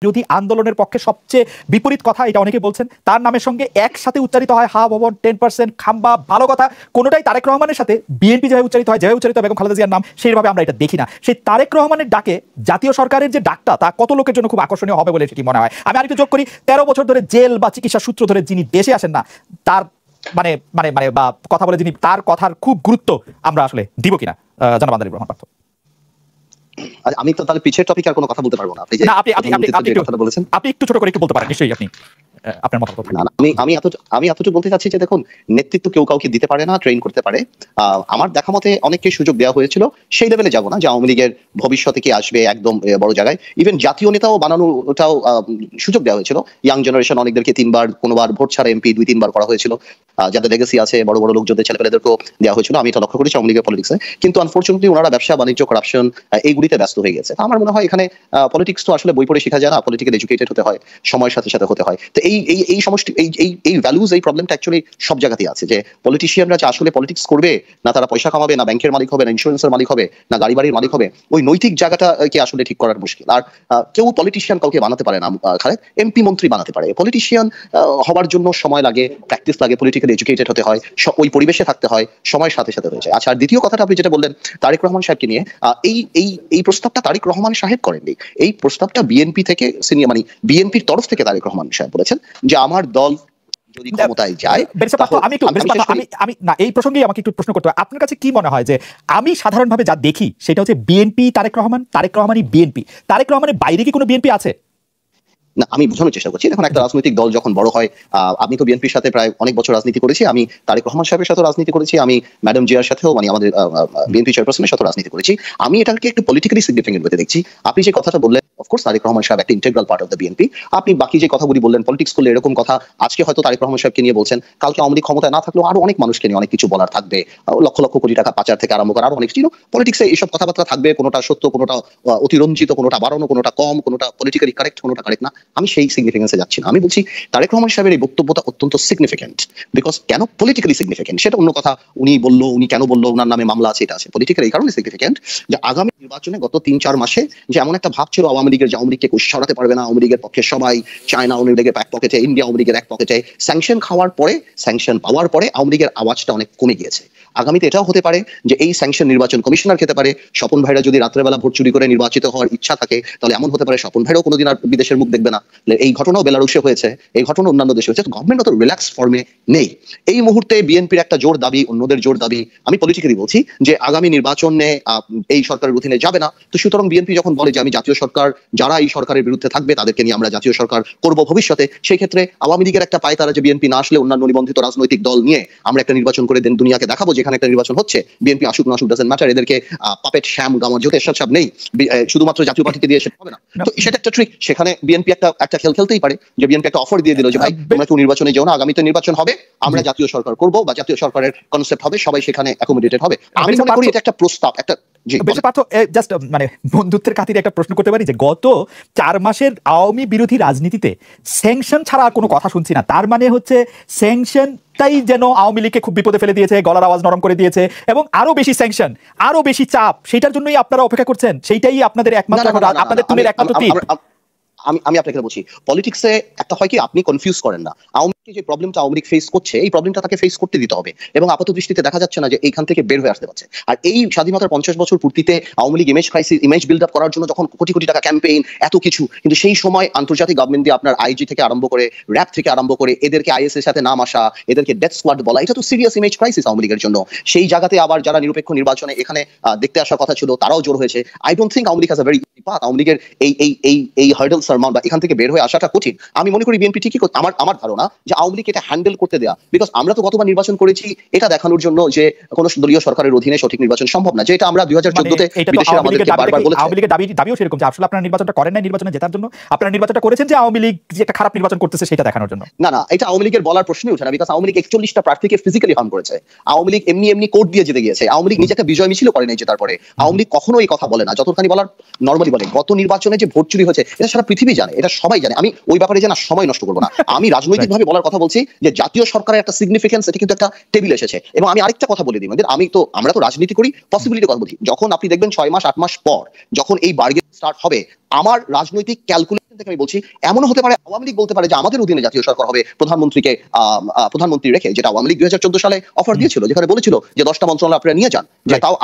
বিরোধী আন্দোলনের পক্ষে সবচেয়ে বিপরীত কথা, এটা অনেকে বলছেন। তার নামের সঙ্গে একসাথে উচ্চারিত হয় হা ভবন, 10%, খাম্বা, ভালো কথা, কোনোটাই তারেক রহমানের সাথে বিএনপি যেভাবে উচ্চারিত হয়, যেভাবে উচ্চারিত হয় বেগম খালেদা জিয়ার নাম, সেইভাবে আমরা এটা দেখি না। সেই তারেক রহমানের ডাকে জাতীয় সরকারের যে ডাকটা, তা কত লোকের জন্য খুব আকর্ষণীয় হবে বলে সেটি মনে হয়। আমি আরেকটু যোগ করি, 13 বছর ধরে জেল বা চিকিৎসা সূত্র ধরে যিনি দেশে আসেন না, তার মানে মানে মানে বা কথা বলে যিনি, তার কথার খুব গুরুত্ব আমরা আসলে দিব কিনা জনাব আন্দালিব রহমান পার্থ? আমি তো তাহলে পিছের টপিকে আর কোনো কথা বলতে পারবো না। আপনি একটু ছোট করে একটু বলতে পারেন, নিশ্চয়ই আপনি আপনার মতামত। আমি এতটুকু বলতে চাচ্ছি যে দেখুন, নেতৃত্ব কেউ কাউকে দিতে পারে না, ট্রেন করতে পারে। আমার দেখা মতে অনেককে সুযোগ দেওয়া হয়েছিল, সেই লেভেলে যাবো না যে আওয়ামী লীগের ভবিষ্যতে কি আসবে একদম বড় জায়গায়। ইভেন জাতীয় নেতাও বানানোটাও সুযোগ দেওয়া হয়েছিল। ইয়াং জেনারেশন অনেকদেরকে 3 বার, কোনোবার ভোট ছাড়া এমপি 2-3 বার করা হয়েছিল। যাদের লেগেসি আছে, বড় বড় লোকজনদের ছেলেপেলেদেরকেও দেওয়া হয়েছিল। আমি এটা লক্ষ্য করেছি আওয়ামী লীগের পলিটিক্সে। কিন্তু আনফরচুনেটলি ওনারা ব্যবসা বাণিজ্য, করাপশন এইগুলিতে ব্যস্ত হয়ে গেছে। আমার মনে হয় এখানে পলিটিক্স তো আসলে বই পড়ে শেখা যায় না, পলিটিক্যাল এডুকেটেড হতে হয়, সময়ের সাথে সাথে হতে হয়। তো এই সমষ্টি এই ভ্যালুজ, এই প্রবলেমটা অ্যাকচুয়ালি সব জায়গাতেই আছে, যে পলিটিশিয়ানরা যে আসলে পলিটিক্স করবে না, তারা পয়সা কামাবে, না ব্যাংকের মালিক হবে, না ইন্স্যুরেন্সের মালিক হবে, না গাড়ি বাড়ির মালিক হবে, ওই নৈতিক জায়গাটাকে আসলে ঠিক করার মুশকিল। আর কেউ পলিটিশিয়ান কাউকে বানাতে পারে না খালেদ, এমপি মন্ত্রী বানাতে পারে। পলিটিশিয়ান হওয়ার জন্য সময় লাগে, প্র্যাকটিস লাগে, পলিটিক্যাল এডুকেটেড হতে হয়, ওই পরিবেশে থাকতে হয়, সময়ের সাথে সাথে হয়েছে। আচ্ছা, আর দ্বিতীয় কথাটা আপনি যেটা বললেন তারেক রহমান সাহেবকে নিয়ে, এই প্রস্তাবটা তারেক রহমান সাহেব করেননি। এই প্রস্তাবটা বিএনপি থেকে সিনিয়র, মানে বিএনপির তরফ থেকে তারেক রহমান সাহেব বলেছেন যে আমার দল যদি ক্ষমতায় যায়। আমি না, এই প্রসঙ্গে আমাকে একটু প্রশ্ন করতে হয়, আপনার কাছে কি মনে হয় যে আমি সাধারণভাবে যা দেখি সেটা হচ্ছে বিএনপি তারেক রহমান, তারেক রহমানই বিএনপি, তারেক রহমানের বাইরে কি কোনো বিএনপি আছে? না, আমি বোঝানোর চেষ্টা করছি। এখন একটা রাজনৈতিক দল যখন বড় হয়, আমি তো বিএনপির সাথে প্রায় অনেক বছর রাজনীতি করেছি, আমি তারেক রহমান সাহেবের সাথে রাজনীতি করেছি, আমি ম্যাডাম জিয়ার সাথেও, মানে আমাদের বিএনপি চেয়ারপারসনের সাথে রাজনীতি করেছি। আমি এটাকে একটু পলিটিক্যালি সিগনিফিকেন্ট বলে দেখছি। আপনি যে কথাটা বললেন, অফকোর্স তারেক রহমান সাহেব একটা integral part of the BNP. আপনি বাকি যে কথাগুলি বললেন, পলিটিক্স করলে এরকম কথা আজকে হয়তো তারেক রহমান সাহেবকে নিয়ে বলছেন, কালকে আওয়ামী লীগ ক্ষমতায় না থাকলেও আরো অনেক মানুষকে নিয়ে অনেক কিছু বলার থাকবে, লক্ষ লক্ষ কোটি টাকা পাচার থেকে আরম্ভ করে আরো অনেক কিছু পলিটিক্সে এইসব কথাবার্তা থাকবে, কোনোটা সত্য, কোনোটা অতিরঞ্জিত, কোনোটা বাড়ানো, কোনোটা কম, কোনোটা পলিটিক্যালি কারেক্ট, কোনোটা কারেক্ট না। আমি সেই সিগনিফিকেন্সে যাচ্ছি না। আমি বলছি তারেক রহমান সাহেবের এই বক্তব্যটা অত্যন্ত সিগনিফিকেন্ট। বিকজ কেন পলিটিক্যালি সিগনিফিকেন্ট সেটা অন্য কথা, উনি বললো, উনি কেন বললো, ওনার নামে মামলা আছে, এটা আছে। পলিটিক্যালি এই কারণে সিগনিফিকেন্ট যে আগামী নির্বাচনে গত 3-4 মাসে যে এমন একটা ভাব ছিল আওয়ামী লীগের, যে আওয়ামী লীগকে সরাতে পারবে না, আওয়ামী লীগের পক্ষে সবাই, চায়না আওয়ামী লীগের এক পকেটে, ইন্ডিয়া আওয়ামী লীগের এক পকেটে, স্যাংশন খাওয়ার পরে, স্যাংশন পাওয়ার পরে আওয়ামী লীগের আওয়াজটা অনেক কমে গিয়েছে। আগামীতে এটাও হতে পারে যে এই স্যাংশন নির্বাচন কমিশনার খেতে পারে। স্বপন ভাইরা যদি রাত্রেবেলা ভোট চুরি করে নির্বাচিত হওয়ার ইচ্ছা থাকে, তাহলে এমন হতে পারে স্বপন ভাইরাও কোনোদিন আর বিদেশের মুখ দেখবে না। এই ঘটনাও বেলারুশে হয়েছে, এই ঘটনা অন্যান্য দেশে হয়েছে। গভর্নমেন্ট অত রিল্যাক্স ফর্মে নেই। এই মুহূর্তে বিএনপির একটা জোর দাবি, অন্যদের জোর দাবি, আমি পলিটিক্যালি বলছি যে আগামী নির্বাচনে এই সরকারের অধীনে যাবে না। তো সুতরাং বিএনপি যখন বলে যে আমি জাতীয় সরকার, যারা এই সরকারের বিরুদ্ধে থাকবে তাদেরকে নিয়ে আমরা জাতীয় সরকার করব ভবিষ্যতে, সেই ক্ষেত্রে আওয়ামী লীগের একটা পায় তারা যে বিএনপি না আসলে অন্যান্য নিবন্ধিত রাজনৈতিক দল নিয়ে আমরা একটা নির্বাচন করে দুনিয়াকে দেখাবো যেখানে একটা নির্বাচন হচ্ছে, বিএনপি আসুক না আসুক ডাজন্ট ম্যাটার, এদেরকে পাপেট শ্যাম গামার যেহেতু এরশাদ সাহেব নেই, শুধুমাত্র জাতীয় পার্টিকে দিয়ে সেটা হবে না। তো সেটা একটা ট্রিক, সেখানে বিএনপি একটা খেল খেলতেই পারে যে বিএনপি একটা অফার দিয়ে দিল যে ভাই তোমরা কেউ নির্বাচনে যাও না, আগামীতে নির্বাচন হবে, আমরা জাতীয় সরকার করব বা জাতীয় সরকারের কনসেপ্ট হবে, সবাই সেখানে অ্যাকোমোডেটেড হবে। আমি মনে করি এটা একটা প্রস্তাব, একটা জাস্ট মানে বন্ধুত্বের খাতিরে একটা প্রশ্ন করতে পারি যে গত 4 মাসের আওয়ামী বিরোধী রাজনীতিতে স্যাংশন ছাড়া আর কোনো কথা শুনছি না। তার মানে হচ্ছে স্যাংশন তাই যেন আওয়ামী লীগকে খুব বিপদে ফেলে দিয়েছে, গলার আওয়াজ নরম করে দিয়েছে, এবং আরো বেশি স্যাংশন, আরো বেশি চাপ, সেটার জন্যই আপনারা অপেক্ষা করছেন। সেইটাই আপনাদের একমাত্র, আপনাদের তুলের একমাত্র তীর। আমি আপনাকে বলছি, পলিটিক্সে একটা হয় কি, আপনি কনফিউজ করেন না। আওয়ামী লীগ যে প্রবলেমটা আওয়ামী লীগ ফেস করছে, এই প্রবলেমটা তাকে ফেস করতে দিতে হবে, এবং আপাত দৃষ্টিতে দেখা যাচ্ছে না যে এইখান থেকে বের হয়ে আসতে পারছে। আর এই স্বাধীনতার 50 বছর পূর্তিতে Awami League image build up করার জন্য যখন কোটি কোটি টাকা ক্যাম্পেইন, এত কিছু, কিন্তু সেই সময় আন্তর্জাতিক গভর্নমেন্ট দিয়ে আপনার আইজি থেকে আরম্ভ করে, র্যাব থেকে আরম্ভ করে, এদেরকে আইএস এর সাথে নাম আসা, এদেরকে ডেথ স্কোয়াড বলা, এটা তো সিরিয়াস ইমেজ ক্রাইসিস আওয়ামী লীগের জন্য। সেই জায়গাতে আবার যারা নিরপেক্ষ নির্বাচনে এখানে দেখতে আসার কথা ছিল তারাও জোর হয়েছে। I don't think Awami League has a very easy path. Awami লীগের এই হার্ডল সারমাউন্ট বা এখান থেকে বের হয়ে আসাটা কঠিন। আমি মনে করি বিএনপি ঠিকই, আমার ধারণা যে আওয়ামী লীগ এটা হ্যান্ডেল করতে দেয়া, বিকজ আমরা তো গতবার নির্বাচন করেছি এটা দেখানোর জন্য যে কোন দলীয় সরকারের অধীনে সঠিক নির্বাচন সম্ভব না, যেটা আমরা 2014 তে বিদেশের আমাদেরকে বারবার বলেছি। আওয়ামী লীগের দাবিও সেরকম যে আসলে আপনারা নির্বাচনটা করেন না নির্বাচনে জেতার জন্য, আপনারা নির্বাচনটা করেছেন যে আওয়ামী লীগ যে একটা খারাপ নির্বাচন করতেছে সেটা দেখানোর জন্য। না, এটা আওয়ামী লীগের বলার প্রশ্নই ওঠে না, বিকজ আওয়ামী লীগ 41টা প্রার্থীকে ফিজিক্যালি হার্ম করেছে। আওয়ামী লীগ এমনি কোর্ট দিয়ে জিতে গিয়েছে। আওয়ামী লীগ নিজেকে বিজয় মিছিল করে নাই জেতার পরে। আওয়ামী লীগ কখনো এই কথা বলে না, যতখানি বলার নরমালি বলে। গত নির্বাচনে যে ভোট চুরি হয়েছে এটা সারা পৃথিবী জানে, এটা সবাই জানে। আমি ওই ব্যাপারে যে না সময় নষ্ট করবো না, আমি রাজনৈতিকভাবে বলার কথা বলছি যে জাতীয় সরকারের একটা সিগনিফিকেন্স, এটা কিন্তু একটা টেবিল এসেছে। এবং আমি আরেকটা কথা বলে দিই, আমরা তো রাজনীতি করি, পসিবিলিটি কথা বলি, যখন আপনি দেখবেন 6 মাস 8 মাস পর যখন এই বার্গেন স্টার্ট হবে, আমার রাজনৈতিক ক্যালকুলেশন থেকে আমি বলছি এমনও হতে পারে আওয়ামী লীগ বলতে পারে যে আমাদের অধীনে জাতীয় সরকার হবে, প্রধানমন্ত্রী রেখে, যেটা আওয়ামী লীগ 2014 সালে অফার দিয়েছিল, যেখানে বলেছিল যে 10টা মন্ত্রণালয় আপনারা নিয়ে যান, যে তাও